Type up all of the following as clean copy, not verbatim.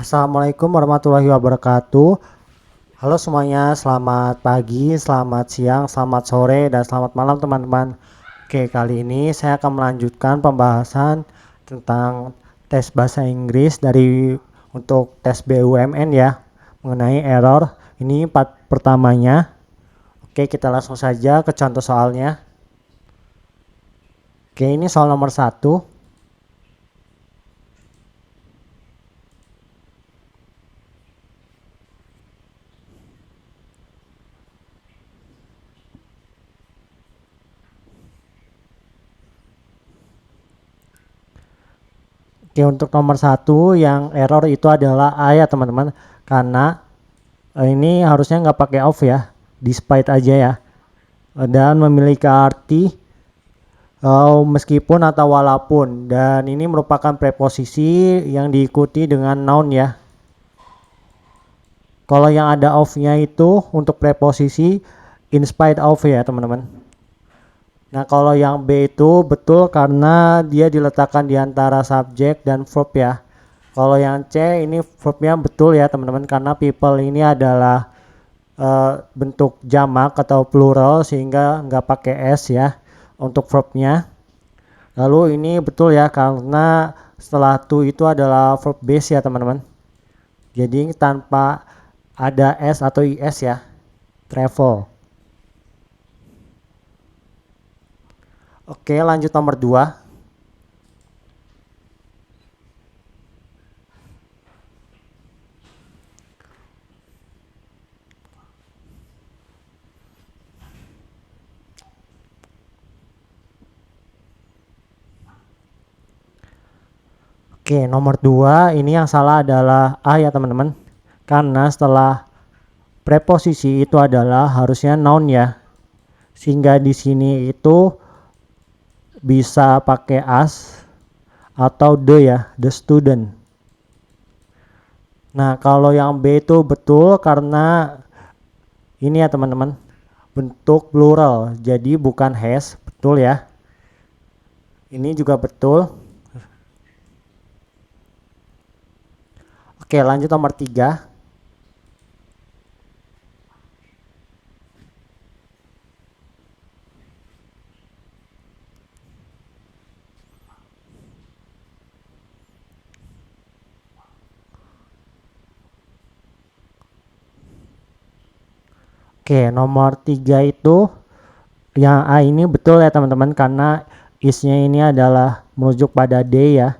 Assalamualaikum warahmatullahi wabarakatuh. Halo semuanya, selamat pagi, selamat siang, selamat sore, dan selamat malam teman-teman. Oke, kali ini saya akan melanjutkan pembahasan tentang tes bahasa Inggris untuk tes BUMN ya, mengenai error. Ini part pertamanya. Oke, kita langsung saja ke contoh soalnya. Oke, ini soal nomor 1. Oke, untuk nomor 1 yang error itu adalah A ya teman-teman, karena ini harusnya nggak pakai of ya, despite aja ya, dan memiliki arti meskipun atau walaupun, dan ini merupakan preposisi yang diikuti dengan noun ya. Kalau yang ada of-nya itu untuk preposisi in spite of ya teman-teman. Nah, kalau yang B itu betul karena dia diletakkan di antara subjek dan verb ya. Kalau yang C ini verbnya betul ya teman-teman, karena people ini adalah bentuk jamak atau plural sehingga nggak pakai S ya untuk verbnya. Lalu ini betul ya karena setelah to itu adalah verb base ya teman-teman. Jadi tanpa ada S atau IS ya, travel. Oke, lanjut nomor 2. Oke, nomor 2 ini yang salah adalah A ya teman-teman. Karena setelah preposisi itu adalah harusnya noun ya. Sehingga di sini itu bisa pakai as atau the ya, the student. Nah, kalau yang B itu betul karena ini ya teman-teman, bentuk plural, jadi bukan has, betul ya. Ini juga betul. Oke, lanjut nomor 3. Oke, nomor 3 itu yang A ini betul ya teman-teman, karena is-nya ini adalah merujuk pada they ya.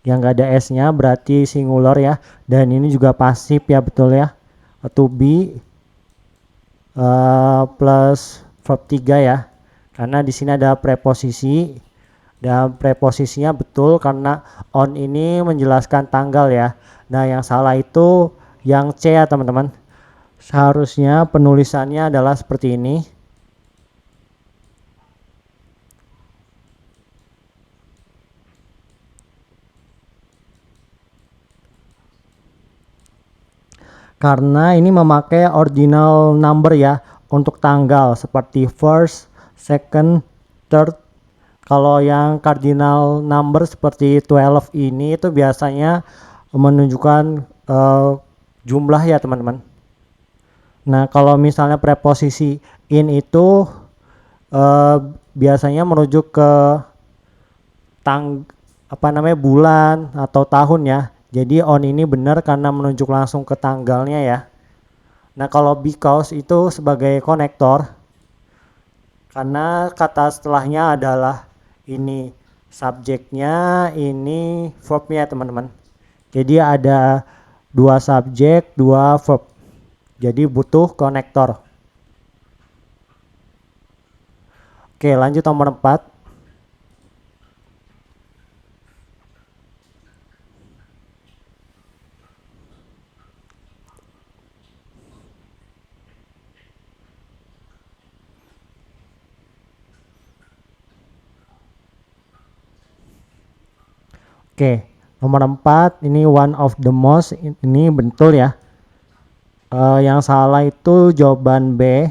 Yang gak ada S-nya berarti singular ya. Dan ini juga pasif ya, betul ya. To be plus verb 3 ya. Karena di sini ada preposisi, dan preposisinya betul karena on ini menjelaskan tanggal ya. Nah, yang salah itu yang C ya teman-teman. Seharusnya penulisannya adalah seperti ini. Karena ini memakai ordinal number ya untuk tanggal seperti first, second, third. Kalau yang cardinal number seperti 12 ini itu biasanya menunjukkan jumlah ya teman-teman. Nah, kalau misalnya preposisi in itu biasanya merujuk ke bulan atau tahun ya. Jadi on ini benar karena menunjuk langsung ke tanggalnya ya. Nah, kalau because itu sebagai konektor karena kata setelahnya adalah ini subjeknya, ini verbnya teman-teman. Jadi ada dua subjek, dua verb. Jadi butuh konektor. Oke, lanjut nomor 4. Oke, nomor 4 ini one of the most, ini betul ya. Yang salah itu jawaban B.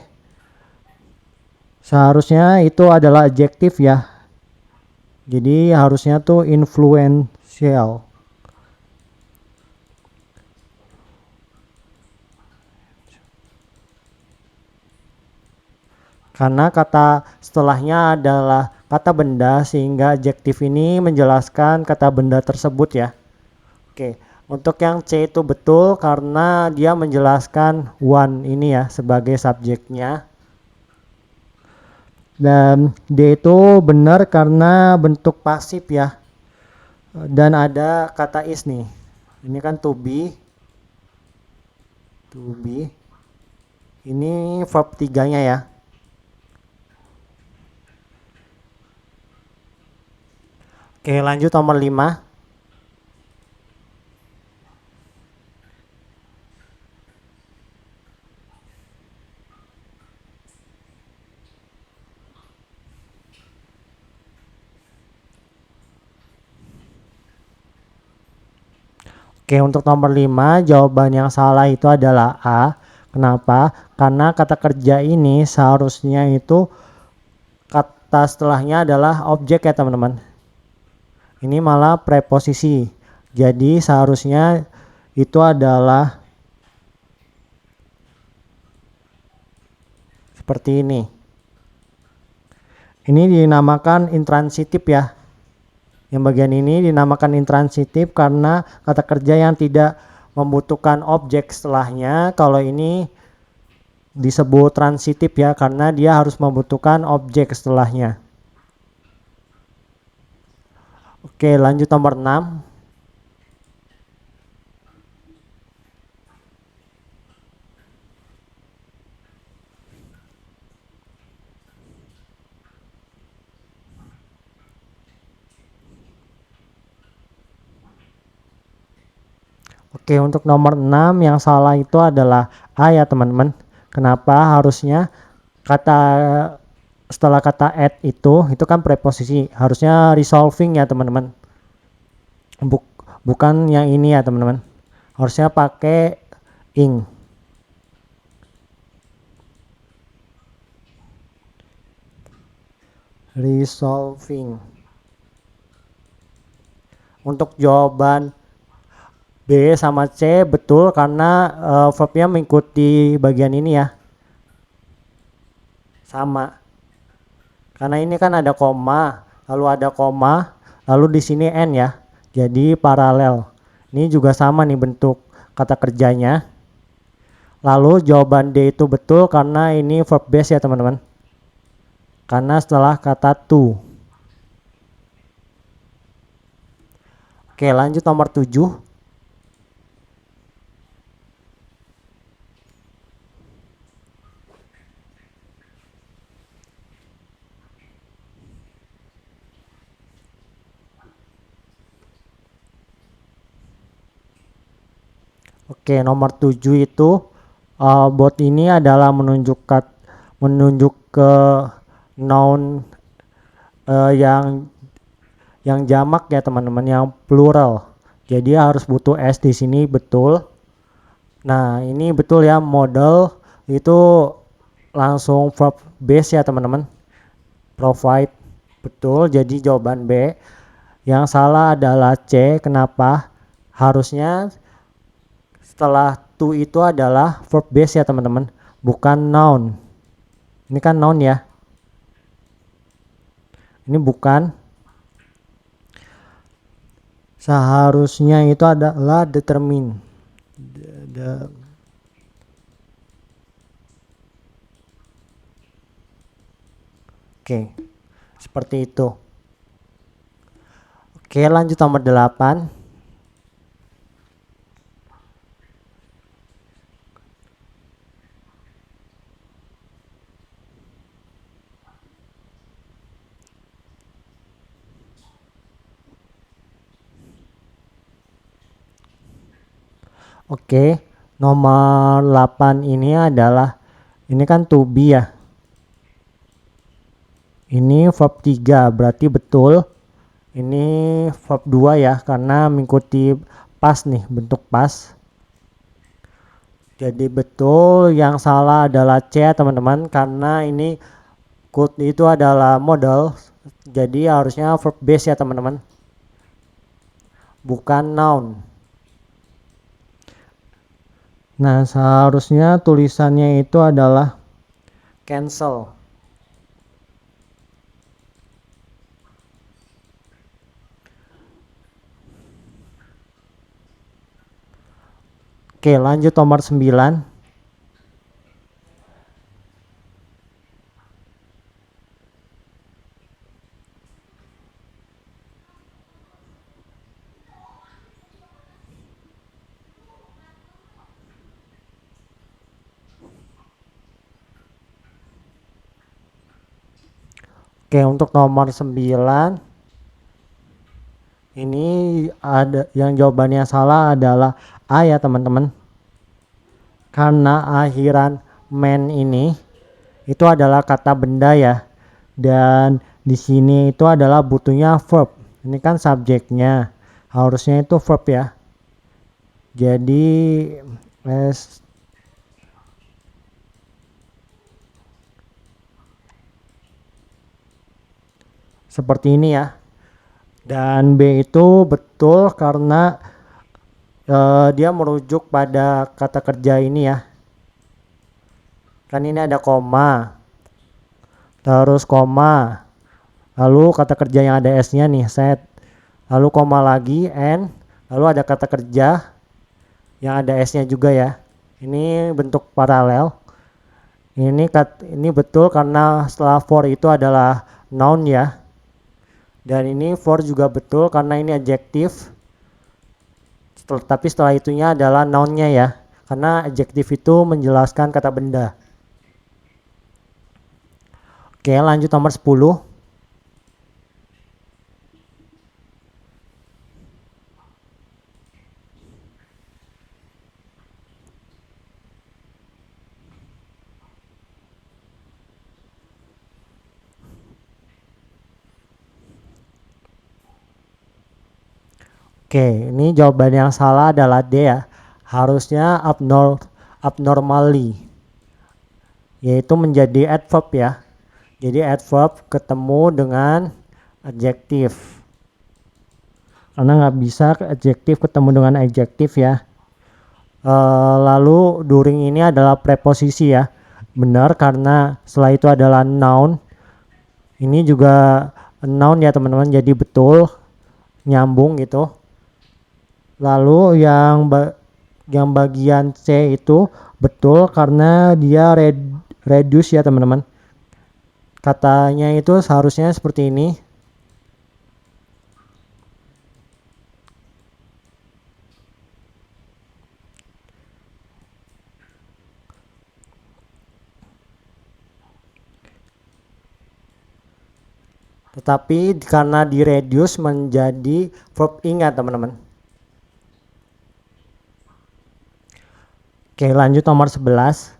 Seharusnya itu adalah adjektif ya. Jadi harusnya tuh influential. karena kata setelahnya adalah kata benda, sehingga adjektif ini menjelaskan kata benda tersebut ya. Oke, untuk yang C itu betul karena dia menjelaskan one ini ya sebagai subjeknya. Dan D itu benar karena bentuk pasif ya. Dan ada kata is nih. Ini kan to be. To be. Ini verb 3-nya ya. Oke, lanjut nomor 5. Oke, untuk nomor 5, jawaban yang salah itu adalah A. Kenapa? Karena kata kerja ini seharusnya itu kata setelahnya adalah objek ya teman-teman. Ini malah preposisi. Jadi seharusnya itu adalah seperti ini. Ini dinamakan intransitif ya. Yang bagian ini dinamakan intransitif karena kata kerja yang tidak membutuhkan objek setelahnya. Kalau ini disebut transitif ya karena dia harus membutuhkan objek setelahnya. Oke, lanjut nomor 6. Oke, untuk nomor 6 yang salah itu adalah A ya teman-teman. Kenapa? Harusnya kata setelah kata at itu kan preposisi. Harusnya resolving ya teman-teman. Bukan yang ini ya teman-teman. Harusnya pakai ing. Resolving. Untuk jawaban B sama C betul karena verbnya mengikuti bagian ini ya. Sama. Karena ini kan ada koma, lalu di sini n ya. Jadi paralel. Ini juga sama nih bentuk kata kerjanya. Lalu jawaban D itu betul karena ini verb base ya teman-teman. Karena setelah kata to. Oke, lanjut nomor 7. Oke, nomor 7 itu bot ini adalah menunjuk ke noun yang jamak ya teman-teman, yang plural. Jadi harus butuh s di sini betul. Nah, ini betul ya, model itu langsung verb base ya teman-teman. Provide betul, jadi jawaban B. Yang salah adalah C. Kenapa? Harusnya setelah to itu adalah verb base ya teman-teman, bukan noun. Ini kan noun ya. Ini bukan. Seharusnya itu adalah determine. Oke. Seperti itu. Oke, lanjut nomor 8. Oke, nomor 8 ini adalah, ini kan to be ya. Ini verb 3, berarti betul. Ini verb 2 ya, karena mengikuti pas nih, bentuk pas. Jadi betul, yang salah adalah C teman-teman, karena ini could itu adalah modal. Jadi harusnya verb base ya teman-teman, bukan noun. Nah, seharusnya tulisannya itu adalah cancel. Oke, lanjut nomor 9. Oke, untuk nomor 9 ini ada yang jawabannya salah adalah A ya teman-teman. Karena akhiran man ini itu adalah kata benda ya. Dan di sini itu adalah butuhnya verb. Ini kan subjeknya. Harusnya itu verb ya. Jadi seperti ini ya. Dan B itu betul karena dia merujuk pada kata kerja ini ya. Kan ini ada koma. Terus koma. Lalu kata kerja yang ada S-nya nih, set. Lalu koma lagi, N. Lalu ada kata kerja yang ada S-nya juga ya. Ini bentuk paralel. Ini betul karena setelah for itu adalah noun ya. Dan ini for juga betul karena ini adjektif. Tapi setelah itunya adalah noun-nya ya. Karena adjektif itu menjelaskan kata benda. Oke, lanjut nomor 10. Oke, ini jawaban yang salah adalah D ya. Harusnya abnormally. Yaitu menjadi adverb ya. Jadi adverb ketemu dengan adjektif. Karena nggak bisa adjektif ketemu dengan adjektif ya. Lalu during ini adalah preposisi ya. Benar karena setelah itu adalah noun. Ini juga noun ya teman-teman. Jadi betul nyambung gitu. Lalu yang bagian C itu betul karena dia reduce ya teman-teman. Katanya itu seharusnya seperti ini. Tetapi karena di reduce menjadi verb ingat teman-teman. Oke, lanjut nomor 11.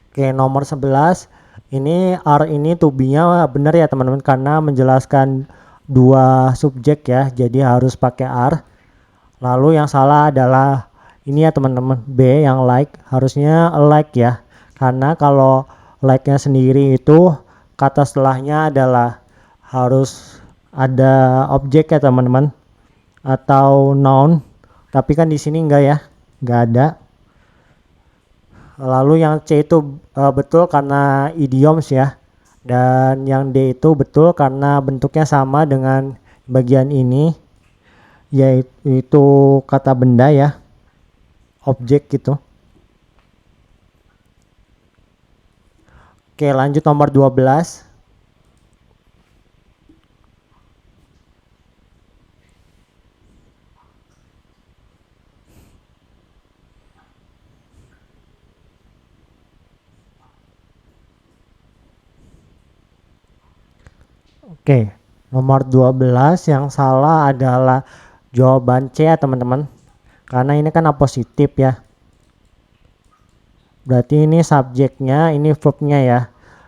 Oke, nomor 11. Ini are ini to be-nya benar ya teman-teman karena menjelaskan dua subjek ya. Jadi harus pakai are. Lalu yang salah adalah ini ya teman-teman, B yang like, harusnya like ya. Karena kalau like-nya sendiri itu kata setelahnya adalah harus ada objek ya teman-teman atau noun. Tapi kan di sini enggak ya, enggak ada. Lalu yang C itu betul karena idioms ya. Dan yang D itu betul karena bentuknya sama dengan bagian ini, yaitu kata benda ya, objek gitu. Oke, lanjut nomor 12. Oke, nomor 12 yang salah adalah jawaban C ya teman-teman. Karena ini kan apositif ya. Berarti ini subjeknya, ini verbnya ya.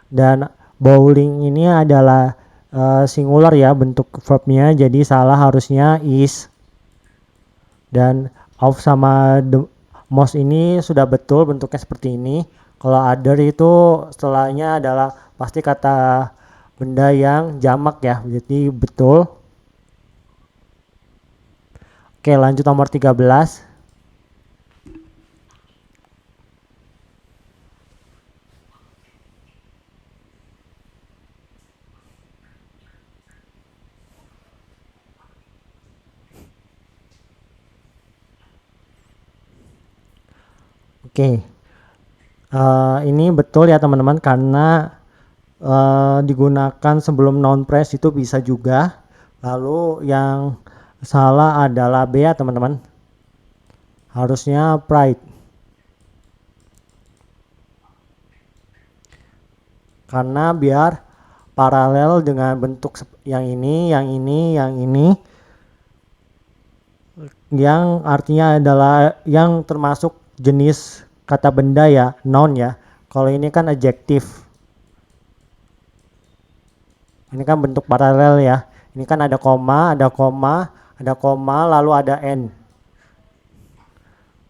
Dan bowling ini adalah singular ya bentuk verbnya. Jadi salah harusnya is. Dan of sama the most ini sudah betul bentuknya seperti ini. Kalau other itu setelahnya adalah pasti kata benda yang jamak ya. Jadi betul. Oke, lanjut nomor 13. Oke. Ini betul ya teman-teman, karena digunakan sebelum noun phrase itu bisa juga. Lalu yang salah adalah B ya teman-teman, harusnya pride, karena biar paralel dengan bentuk yang ini, yang artinya adalah yang termasuk jenis kata benda ya, noun ya. Kalau ini kan adjektif, ini kan bentuk paralel ya. Ini kan ada koma, lalu ada n.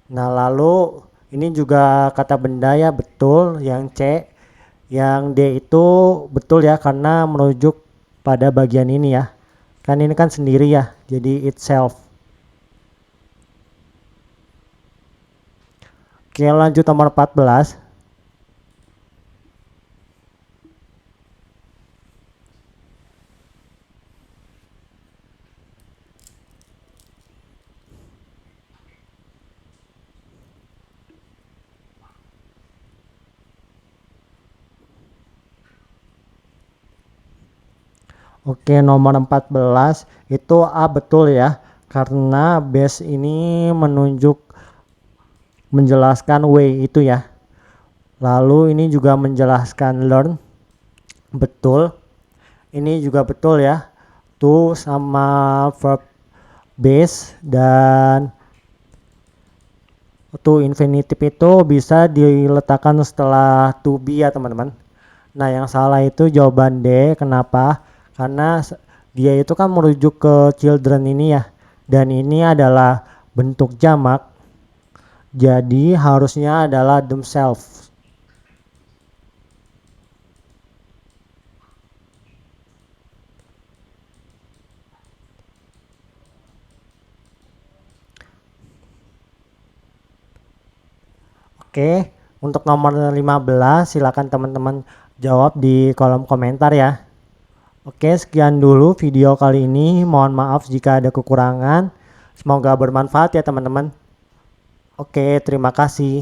Nah, lalu ini juga kata benda ya, betul. Yang C, yang D itu betul ya, karena merujuk pada bagian ini ya. Kan ini kan sendiri ya, jadi itself. Oke, lanjut nomor 14. Oke, nomor 14 itu A betul ya, karena base ini menjelaskan way itu ya. Lalu ini juga menjelaskan learn, betul. Ini juga betul ya, to sama verb base, dan to infinitive itu bisa diletakkan setelah to be ya teman-teman. Nah, yang salah itu jawaban D. Kenapa? Karena dia itu kan merujuk ke children ini ya, dan ini adalah bentuk jamak, jadi harusnya adalah themselves. Oke, untuk nomor 15 silakan teman-teman jawab di kolom komentar ya. Oke, sekian dulu video kali ini. Mohon maaf jika ada kekurangan. Semoga bermanfaat ya teman-teman. Oke, terima kasih.